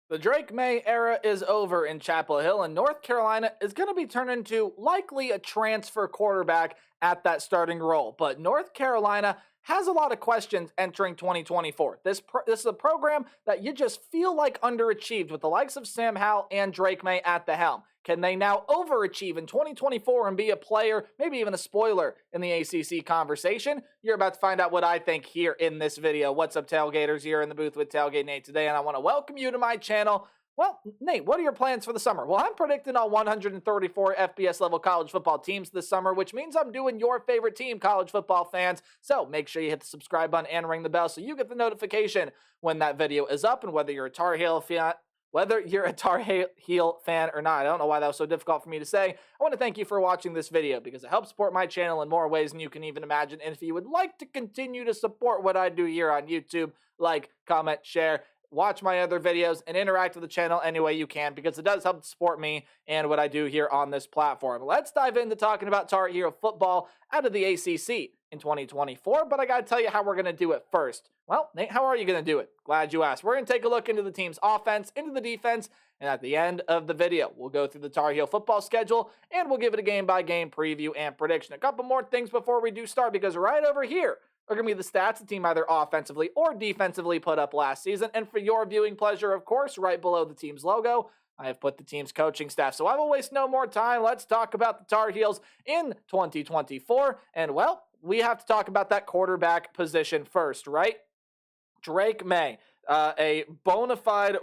The Drake May era is over in Chapel Hill, and North Carolina is going to be turned into likely a transfer quarterback at that starting role. But North Carolina has a lot of questions entering 2024. This is a program that you just feel like underachieved with the likes of Sam Howell and Drake May at the helm. Can they now overachieve in 2024 and be a player, maybe even a spoiler in the ACC conversation? You're about to find out what I think here in this video. What's up, Tailgaters? Here in the booth with Tailgate Nate today, and I want to welcome you to my channel. Well, Nate, what are your plans for the summer? Well, I'm predicting on 134 FBS level college football teams this summer, which means I'm doing your favorite team, college football fans. So make sure you hit the subscribe button and ring the bell so you get the notification when that video is up. And whether you're a Tar Heel fan or not, I don't know why that was so difficult for me to say. I want to thank you for watching this video because it helps support my channel in more ways than you can even imagine. And if you would like to continue to support what I do here on YouTube, like, comment, share, watch my other videos, and interact with the channel any way you can because it does help support me and what I do here on this platform. Let's dive into talking about Tar Heel football out of the ACC in 2024, but I got to tell you how we're going to do it first. Well, Nate, how are you going to do it? Glad you asked. We're going to take a look into the team's offense, into the defense, and at the end of the video, we'll go through the Tar Heel football schedule, and we'll give it a game-by-game preview and prediction. A couple more things before we do start, because right over here are going to be the stats the team either offensively or defensively put up last season. And for your viewing pleasure, of course, right below the team's logo, I have put the team's coaching staff. So I will waste no more time. Let's talk about the Tar Heels in 2024. And, well, we have to talk about that quarterback position first, right? Drake May, a bona fide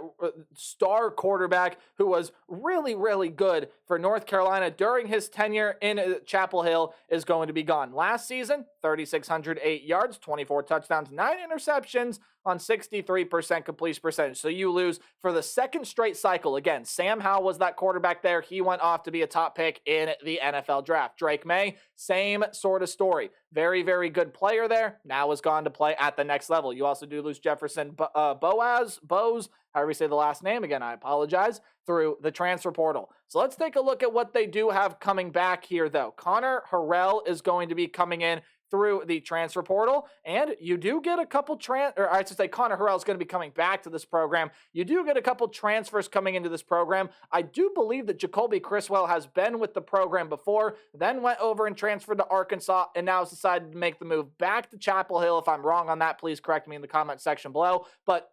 star quarterback who was really, really good for North Carolina during his tenure in Chapel Hill, is going to be gone. Last season, 3,608 yards, 24 touchdowns, 9 interceptions on 63% completion percentage. So you lose for the second straight cycle. Again, Sam Howell was that quarterback there. He went off to be a top pick in the NFL draft. Drake May, same sort of story. Very, very good player there. Now has gone to play at the next level. You also do lose Jefferson Bose, however you say the last name. Again, I apologize, through the transfer portal. So let's take a look at what they do have coming back here, though. Connor Harrell is going to be coming in through the transfer portal, and you do get a couple Connor Harrell is going to be coming back to this program. You do get a couple transfers coming into this program. I do believe that Jacoby Criswell has been with the program before, then went over and transferred to Arkansas, and now has decided to make the move back to Chapel Hill. If I'm wrong on that, please correct me in the comment section below. But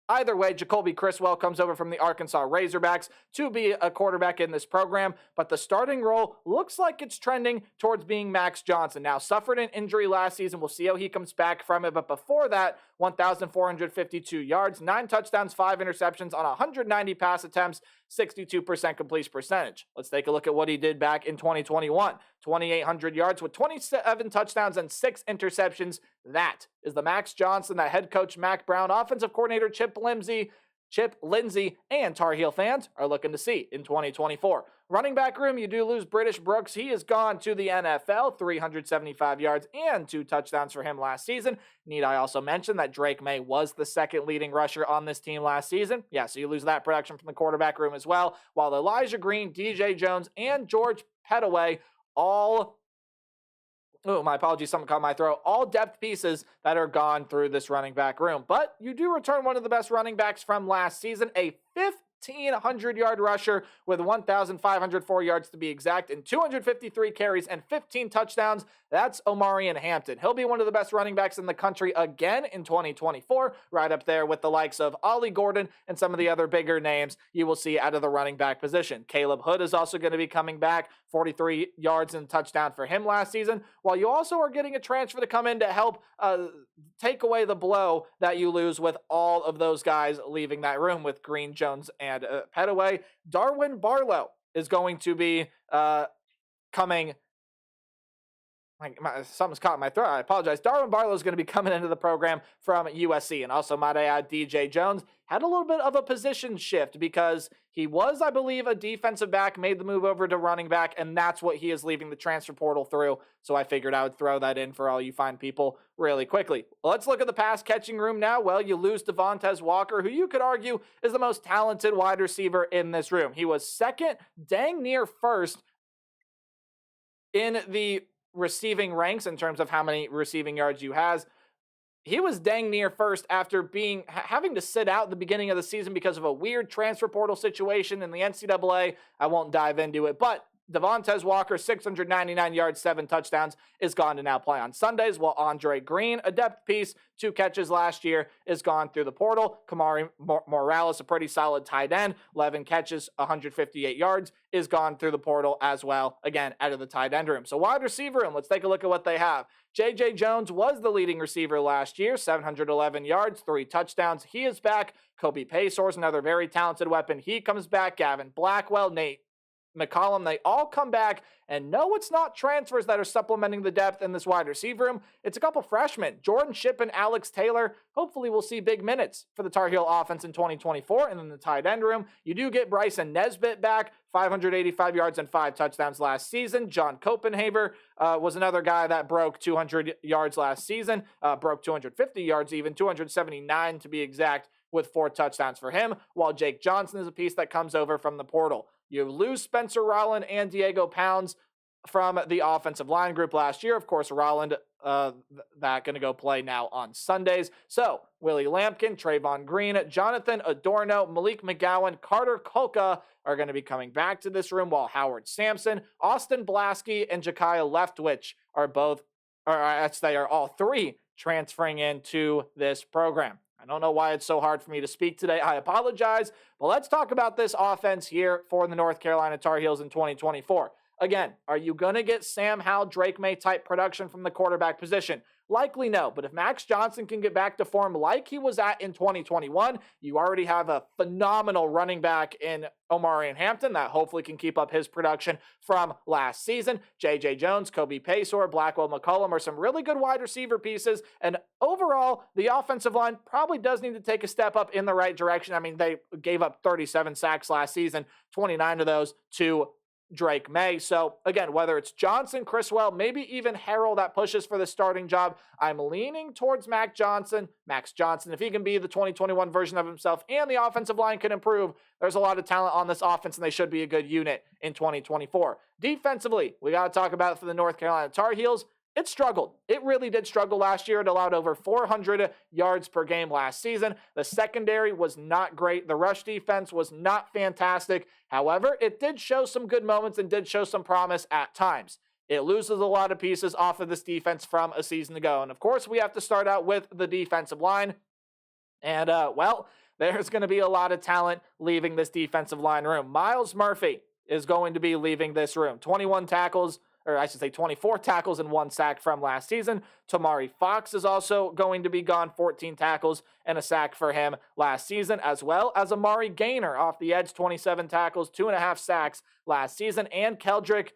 either way, Jacoby Criswell comes over from the Arkansas Razorbacks to be a quarterback in this program, but the starting role looks like it's trending towards being Max Johnson. Now, suffered an injury last season. We'll see how he comes back from it, but before that, 1,452 yards, 9 touchdowns, 5 interceptions on 190 pass attempts, 62% completion percentage. Let's take a look at what he did back in 2021. 2,800 yards with 27 touchdowns and 6 interceptions. That is the Max Johnson that head coach Mac Brown, offensive coordinator Chip Lindsey, and Tar Heel fans are looking to see in 2024. Running back room, you do lose British Brooks. He has gone to the NFL, 375 yards and 2 touchdowns for him last season. Need I also mention that Drake May was the second leading rusher on this team last season? Yeah, so you lose that production from the quarterback room as well, while Elijah Green, DJ Jones, and George Pettaway all my apologies, something caught my throat. All depth pieces that are gone through this running back room. But you do return one of the best running backs from last season, a 1,500-yard rusher with 1,504 yards to be exact, and 253 carries and 15 touchdowns. That's Omarion Hampton. He'll be one of the best running backs in the country again in 2024, right up there with the likes of Ollie Gordon and some of the other bigger names you will see out of the running back position. Caleb Hood is also going to be coming back, 43 yards and a touchdown for him last season, while you also are getting a transfer to come in to help take away the blow that you lose with all of those guys leaving that room with Green, Jones, and Pettaway. Darwin Barlow is going to be coming. Something's caught in my throat. I apologize. Darwin Barlow is going to be coming into the program from USC. And also, might I add, DJ Jones had a little bit of a position shift because he was, I believe, a defensive back, made the move over to running back, and that's what he is leaving the transfer portal through. So I figured I would throw that in for all you fine people really quickly. Let's look at the pass catching room now. Well, you lose Devontae Walker, who you could argue is the most talented wide receiver in this room. He was second, dang near first, in the receiving ranks in terms of how many receiving yards you has. he was dang near first after having to sit out the beginning of the season because of a weird transfer portal situation in the NCAA. I won't dive into it, but Devontae Walker, 699 yards, 7 touchdowns, is gone to now play on Sundays, while Andre Green, a depth piece, 2 catches last year, is gone through the portal. Kamari Morales, a pretty solid tight end, 11 catches, 158 yards, is gone through the portal as well, again, out of the tight end room. So wide receiver room, let's take a look at what they have. J.J. Jones was the leading receiver last year, 711 yards, 3 touchdowns. He is back. Kobe Paysor's another very talented weapon. He comes back. Gavin Blackwell, Nate McCollum, they all come back. And no, it's not transfers that are supplementing the depth in this wide receiver room. It's a couple freshmen, Jordan Shipp and Alex Taylor. Hopefully we'll see big minutes for the Tar Heel offense in 2024. And in the tight end room, you do get Bryson Nesbitt back, 585 yards and 5 touchdowns last season. John Copenhaver was another guy that broke 200 yards last season, broke 250 yards even, 279 to be exact, with 4 touchdowns for him, while Jake Johnson is a piece that comes over from the portal. You lose Spencer Rolland and Diego Pounds from the offensive line group last year. Of course, Rolland, that going to go play now on Sundays. So, Willie Lampkin, Trayvon Green, Jonathan Adorno, Malik McGowan, Carter Kolka are going to be coming back to this room, while Howard Sampson, Austin Blasky, and Jakiah Leftwich are all 3 transferring into this program. I don't know why it's so hard for me to speak today. I apologize, but let's talk about this offense here for the North Carolina Tar Heels in 2024. Again, are you going to get Sam Howell, Drake May type production from the quarterback position? Likely no, but if Max Johnson can get back to form like he was at in 2021, you already have a phenomenal running back in Omarion Hampton that hopefully can keep up his production from last season. J.J. Jones, Kobe Paysor, Blackwell McCollum are some really good wide receiver pieces, and overall, the offensive line probably does need to take a step up in the right direction. I mean, they gave up 37 sacks last season, 29 of those to Drake May. So again, whether it's Johnson, Criswell, maybe even Harrell that pushes for the starting job, I'm leaning towards Max Johnson. If he can be the 2021 version of himself and the offensive line can improve, there's a lot of talent on this offense and they should be a good unit in 2024. Defensively, we got to talk about it for the North Carolina Tar Heels. It struggled. It really did struggle last year. It allowed over 400 yards per game last season. The secondary was not great. The rush defense was not fantastic. However, it did show some good moments and did show some promise at times. It loses a lot of pieces off of this defense from a season ago. And of course, we have to start out with the defensive line. And, there's going to be a lot of talent leaving this defensive line room. Miles Murphy is going to be leaving this room. 24 tackles and 1 sack from last season. Tamari Fox is also going to be gone, 14 tackles and a sack for him last season, as well as Amari Gaynor off the edge, 27 tackles, 2.5 sacks last season, and Keldrick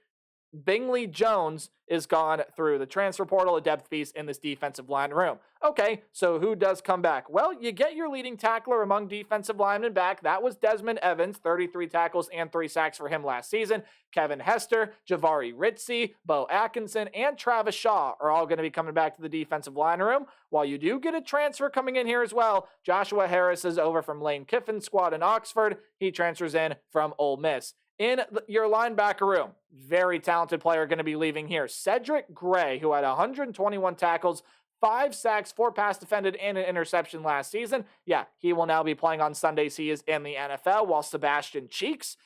Bingley Jones is gone through the transfer portal, a depth piece in this defensive line room. Okay, so who does come back? Well, you get your leading tackler among defensive linemen back. That was Desmond Evans, 33 tackles and 3 sacks for him last season. Kevin Hester, Javari Ritzy, Bo Atkinson, and Travis Shaw are all going to be coming back to the defensive line room. While you do get a transfer coming in here as well, Joshua Harris is over from Lane Kiffin's squad in Oxford. He transfers in from Ole Miss. In your linebacker room, very talented player going to be leaving here. Cedric Gray, who had 121 tackles, 5 sacks, 4 pass defended, and an interception last season. Yeah, he will now be playing on Sundays. He is in the NFL, while Sebastian Cheeks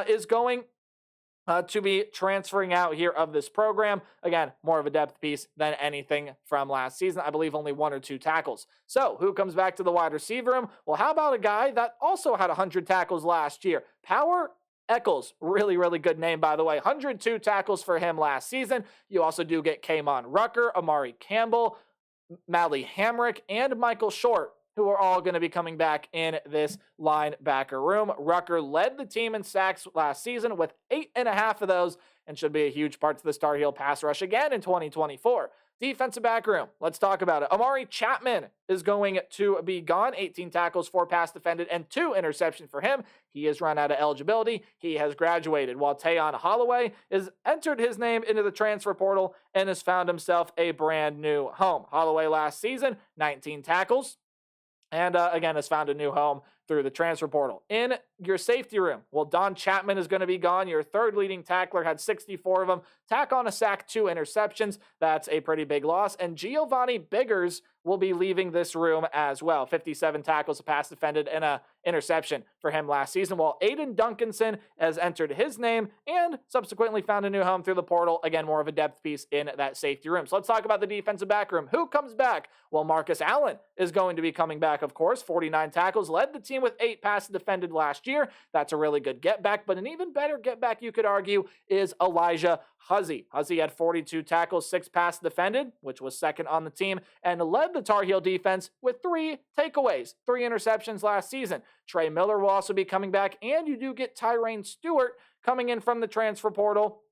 is going to be transferring out here of this program. Again, more of a depth piece than anything from last season. I believe only 1 or 2 tackles. So, who comes back to the wide receiver room? Well, how about a guy that also had 100 tackles last year? Power Eccles, really, really good name, by the way. 102 tackles for him last season. You also do get Kamon Rucker, Amari Campbell, Mally Hamrick, and Michael Short, who are all going to be coming back in this linebacker room. Rucker led the team in sacks last season with 8.5 of those and should be a huge part to the Tar Heel pass rush again in 2024. Defensive back room, let's talk about it. Amari Chapman is going to be gone. 18 tackles, 4 pass defended, and 2 interceptions for him. He has run out of eligibility. He has graduated, while Tayon Holloway has entered his name into the transfer portal and has found himself a brand new home. Holloway last season, 19 tackles, and again has found a new home through the transfer portal. In your safety room, well, Don Chapman is going to be gone. Your third leading tackler had 64 of them. Tack on a sack, 2 interceptions. That's a pretty big loss. And Giovanni Biggers will be leaving this room as well. 57 tackles, a pass defended, and a interception for him last season, while Aiden Duncanson has entered his name and subsequently found a new home through the portal. Again, more of a depth piece in that safety room. So let's talk about the defensive back room. Who comes back? Well, Marcus Allen is going to be coming back, of course. 49 tackles, led the team with 8 passes defended last year. That's a really good get back, but an even better get back, you could argue, is Elijah Huzzy. Huzzy had 42 tackles, 6 passes defended, which was second on the team, and led the Tar Heel defense with 3 takeaways, 3 interceptions last season. Trey Miller will also be coming back, and you do get Tyrone Stewart coming in from the transfer portal.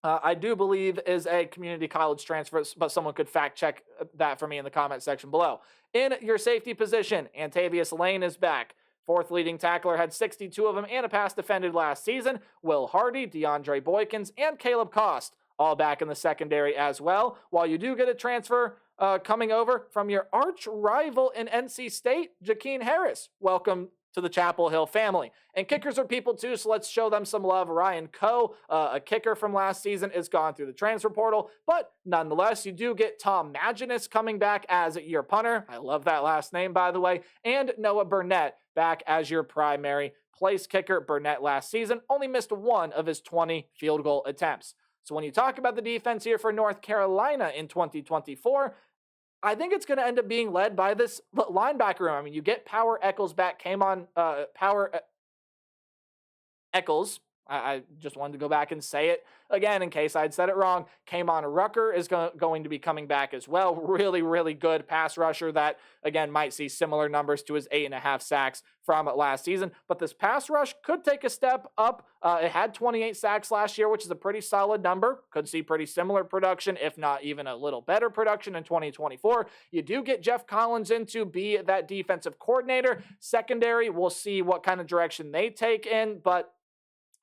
I do believe is a community college transfer, but someone could fact check that for me in the comment section below. In your safety position, Antavius Lane is back. 4th leading tackler, had 62 of them and a pass defended last season. Will Hardy, DeAndre Boykins, and Caleb Cost all back in the secondary as well. While you do get a transfer coming over from your arch rival in NC State, Jakeen Harris. Welcome to the Chapel Hill family. And kickers are people too, so let's show them some love. Ryan Coe, a kicker from last season, is gone through the transfer portal, but nonetheless, you do get Tom Maginnis coming back as your punter. I love that last name, by the way. And Noah Burnett back as your primary place kicker. Burnett last season only missed 1 of his 20 field goal attempts. So when you talk about the defense here for North Carolina in 2024, I think it's going to end up being led by this linebacker room. I mean, you get Power Eccles back, Eccles. I just wanted to go back and say it again in case I'd said it wrong. Kamon Rucker is going to be coming back as well. Really, really good pass rusher that, again, might see similar numbers to his 8.5 sacks from last season. But this pass rush could take a step up. It had 28 sacks last year, which is a pretty solid number. Could see pretty similar production, if not even a little better production in 2024. You do get Jeff Collins in to be that defensive coordinator. Secondary, we'll see what kind of direction they take in, but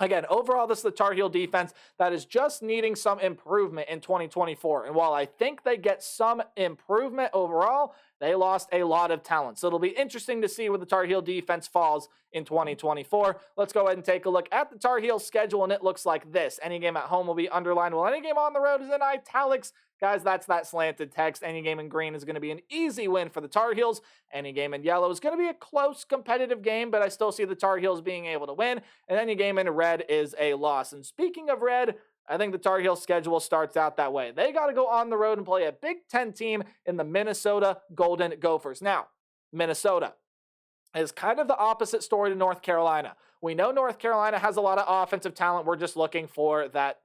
again, overall, this is the Tar Heel defense that is just needing some improvement in 2024. And while I think they get some improvement overall, they lost a lot of talent. So it'll be interesting to see where the Tar Heel defense falls in 2024. Let's go ahead and take a look at the Tar Heel schedule, and it looks like this. Any game at home will be underlined, while any game on the road is in italics. Guys, that's that slanted text. Any game in green is going to be an easy win for the Tar Heels. Any game in yellow is going to be a close, competitive game, but I still see the Tar Heels being able to win. And any game in red is a loss. And speaking of red, I think the Tar Heels schedule starts out that way. They got to go on the road and play a Big Ten team in the Minnesota Golden Gophers. Now, Minnesota is kind of the opposite story to North Carolina. We know North Carolina has a lot of offensive talent. We're just looking for that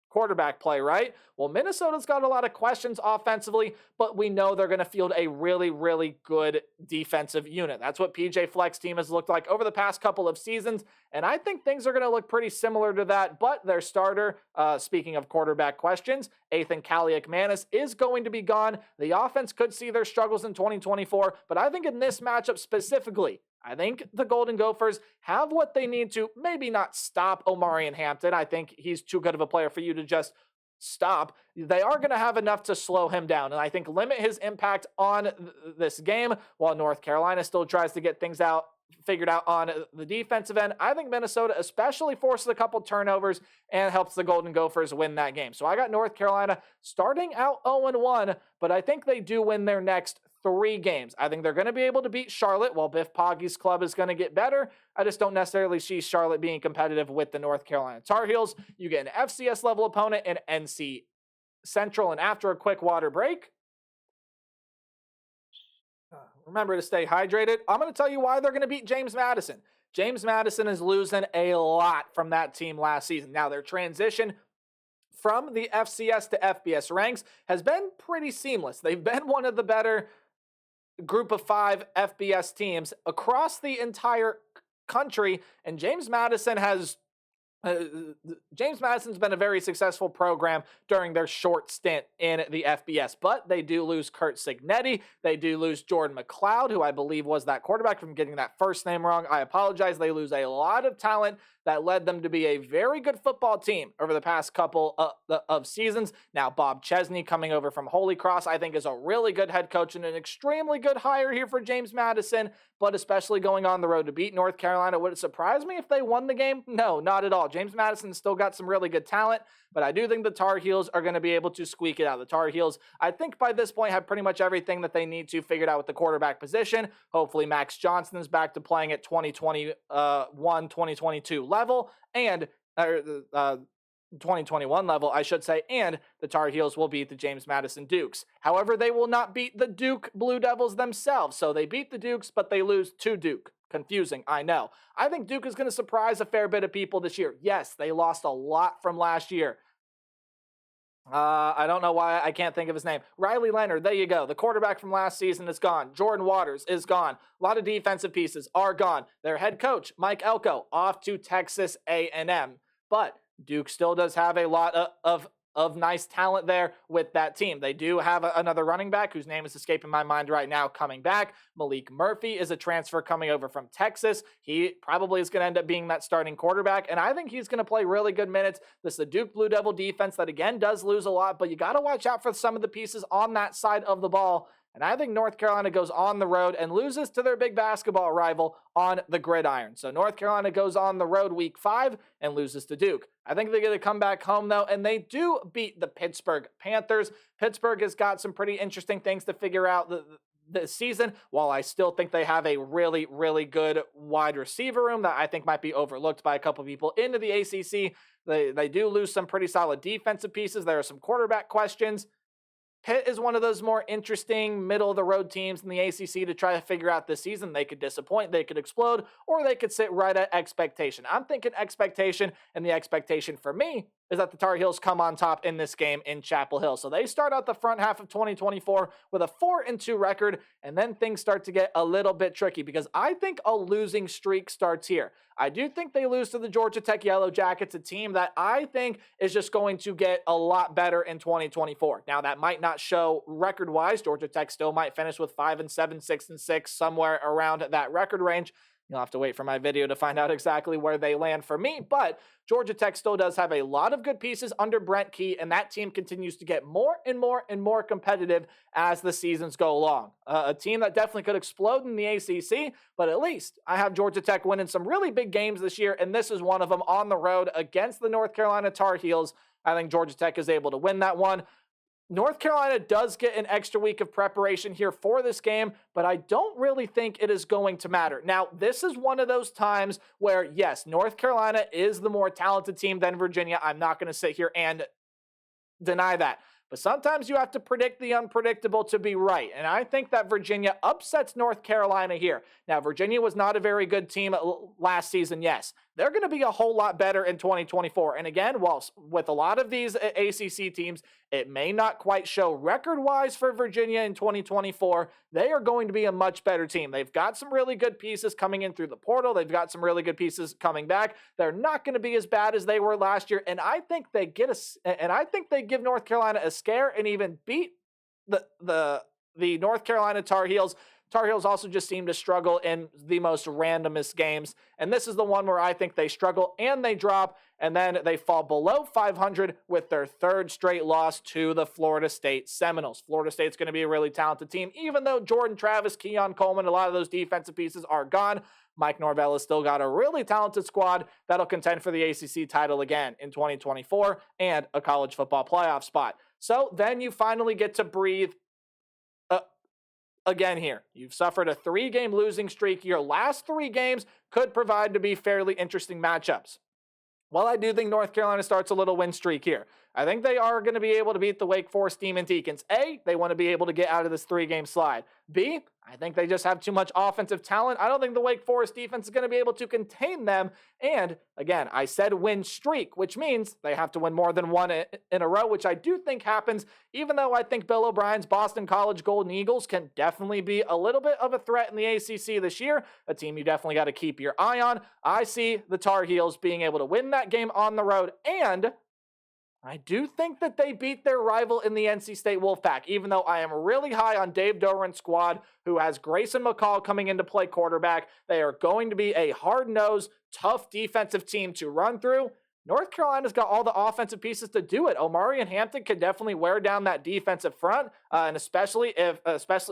quarterback play, right? Well, Minnesota's got a lot of questions offensively, but we know they're going to field a really, really good defensive unit. That's what PJ Fleck's team has looked like over the past couple of seasons, and I think things are going to look pretty similar to that, but their starter, speaking of quarterback questions, Ethan Kaliak-Manis is going to be gone. The offense could see their struggles in 2024, but I think in this matchup specifically, I think the Golden Gophers have what they need to maybe not stop Omarion Hampton. I think he's too good of a player for you to just stop. They are going to have enough to slow him down, and I think limit his impact on this game while North Carolina still tries to get things figured out on the defensive end. I think Minnesota especially forces a couple turnovers and helps the Golden Gophers win that game. So I got North Carolina starting out 0-1, but I think they do win their next 3 games. I think they're going to be able to beat Charlotte while Biff Poggy's club is going to get better. I just don't necessarily see Charlotte being competitive with the North Carolina Tar Heels. You get an FCS level opponent in NC Central, and after a quick water break, remember to stay hydrated. I'm going to tell you why they're going to beat James Madison. James Madison is losing a lot from that team last season. Now, their transition from the FCS to FBS ranks has been pretty seamless. They've been one of the better group of 5 FBS teams across the entire country, and James Madison's been a very successful program during their short stint in the FBS, but they do lose Kurt Signetti. They do lose Jordan McLeod, who I believe was that quarterback. From getting that first name wrong, I apologize. They lose a lot of talent that led them to be a very good football team over the past couple of seasons. Now, Bob Chesney coming over from Holy Cross, I think is a really good head coach and an extremely good hire here for James Madison, but especially going on the road to beat North Carolina. Would it surprise me if they won the game? No, not at all. James Madison's still got some really good talent, but I do think the Tar Heels are going to be able to squeak it out. The Tar Heels, I think by this point, have pretty much everything that they need to figured out with the quarterback position. Hopefully Max Johnson is back to playing at 2021, 2022 level, and 2021 level, I should say, and the Tar Heels will beat the James Madison Dukes. However, they will not beat the Duke Blue Devils themselves, so they beat the Dukes, but they lose to Duke. Confusing, I know. I think Duke is going to surprise a fair bit of people this year. Yes, they lost a lot from last year. I don't know why I can't think of his name. Riley Leonard, there you go. The quarterback from last season is gone. Jordan Waters is gone. A lot of defensive pieces are gone. Their head coach, Mike Elko, off to Texas A&M. But Duke still does have a lot of nice talent there with that team. They do have another running back whose name is escaping my mind right now coming back. Malik Murphy is a transfer coming over from Texas. He probably is going to end up being that starting quarterback, and I think he's going to play really good minutes. This is the Duke Blue Devil defense that, again, does lose a lot, but you got to watch out for some of the pieces on that side of the ball. And I think North Carolina goes on the road and loses to their big basketball rival on the gridiron. So North Carolina goes on the road week 5 and loses to Duke. I think they're going to come back home, though, and they do beat the Pittsburgh Panthers. Pittsburgh has got some pretty interesting things to figure out this season, while I still think they have a really, really good wide receiver room that I think might be overlooked by a couple people into the ACC. They do lose some pretty solid defensive pieces. There are some quarterback questions. Pitt is one of those more interesting middle-of-the-road teams in the ACC to try to figure out this season. They could disappoint, they could explode, or they could sit right at expectation. I'm thinking expectation, and the expectation for me is that the Tar Heels come on top in this game in Chapel Hill. So they start out the front half of 2024 with a 4-2 record, and then things start to get a little bit tricky because I think a losing streak starts here. I do think they lose to the Georgia Tech Yellow Jackets, a team that I think is just going to get a lot better in 2024. Now, that might not show record-wise. Georgia Tech still might finish with 5-7, 6-6, somewhere around that record range. You'll have to wait for my video to find out exactly where they land for me, but Georgia Tech still does have a lot of good pieces under Brent Key, and that team continues to get more and more and more competitive as the seasons go along. A team that definitely could explode in the ACC, but at least I have Georgia Tech winning some really big games this year, and this is one of them on the road against the North Carolina Tar Heels. I think Georgia Tech is able to win that one. North Carolina does get an extra week of preparation here for this game, but I don't really think it is going to matter. Now, this is one of those times where, yes, North Carolina is the more talented team than Virginia. I'm not going to sit here and deny that. But sometimes you have to predict the unpredictable to be right. And I think that Virginia upsets North Carolina here. Now, Virginia was not a very good team last season, yes. They're going to be a whole lot better in 2024. And again, whilst with a lot of these ACC teams, it may not quite show record-wise for Virginia in 2024, they are going to be a much better team. They've got some really good pieces coming in through the portal. They've got some really good pieces coming back. They're not going to be as bad as they were last year. And I think they give North Carolina a scare and even beat the North Carolina Tar Heels. Tar Heels also just seem to struggle in the most randomest games. And this is the one where I think they struggle and they drop, and then they fall below 500 with their third straight loss to the Florida State Seminoles. Florida State's going to be a really talented team. Even though Jordan Travis, Keon Coleman, a lot of those defensive pieces are gone, Mike Norvell has still got a really talented squad that'll contend for the ACC title again in 2024 and a college football playoff spot. So then you finally get to breathe again here. You've suffered a 3-game losing streak. Your last 3 games could provide to be fairly interesting matchups. Well, I do think North Carolina starts a little win streak here. I think they are going to be able to beat the Wake Forest Demon Deacons. A, they want to be able to get out of this 3-game slide. B, I think they just have too much offensive talent. I don't think the Wake Forest defense is going to be able to contain them. And again, I said win streak, which means they have to win more than one in a row, which I do think happens, even though I think Bill O'Brien's Boston College Golden Eagles can definitely be a little bit of a threat in the ACC this year, a team you definitely got to keep your eye on. I see the Tar Heels being able to win that game on the road, and I do think that they beat their rival in the NC State Wolfpack, even though I am really high on Dave Doran's squad, who has Grayson McCall coming in to play quarterback. They are going to be a hard-nosed, tough defensive team to run through. North Carolina's got all the offensive pieces to do it. Omari and Hampton can definitely wear down that defensive front, and especially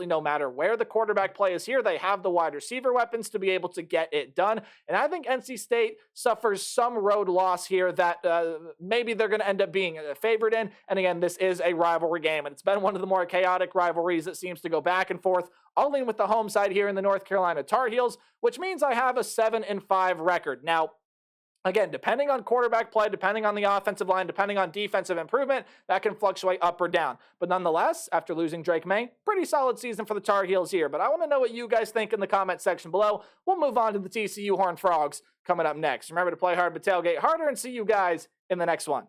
no matter where the quarterback play is here, they have the wide receiver weapons to be able to get it done. And I think NC State suffers some road loss here that maybe they're going to end up being favored in. And again, this is a rivalry game, and it's been one of the more chaotic rivalries that seems to go back and forth. I'll lean with the home side here in the North Carolina Tar Heels, which means I have a 7-5 record. Now, again, depending on quarterback play, depending on the offensive line, depending on defensive improvement, that can fluctuate up or down. But nonetheless, after losing Drake May, pretty solid season for the Tar Heels here. But I want to know what you guys think in the comment section below. We'll move on to the TCU Horned Frogs coming up next. Remember to play hard but tailgate harder, and see you guys in the next one.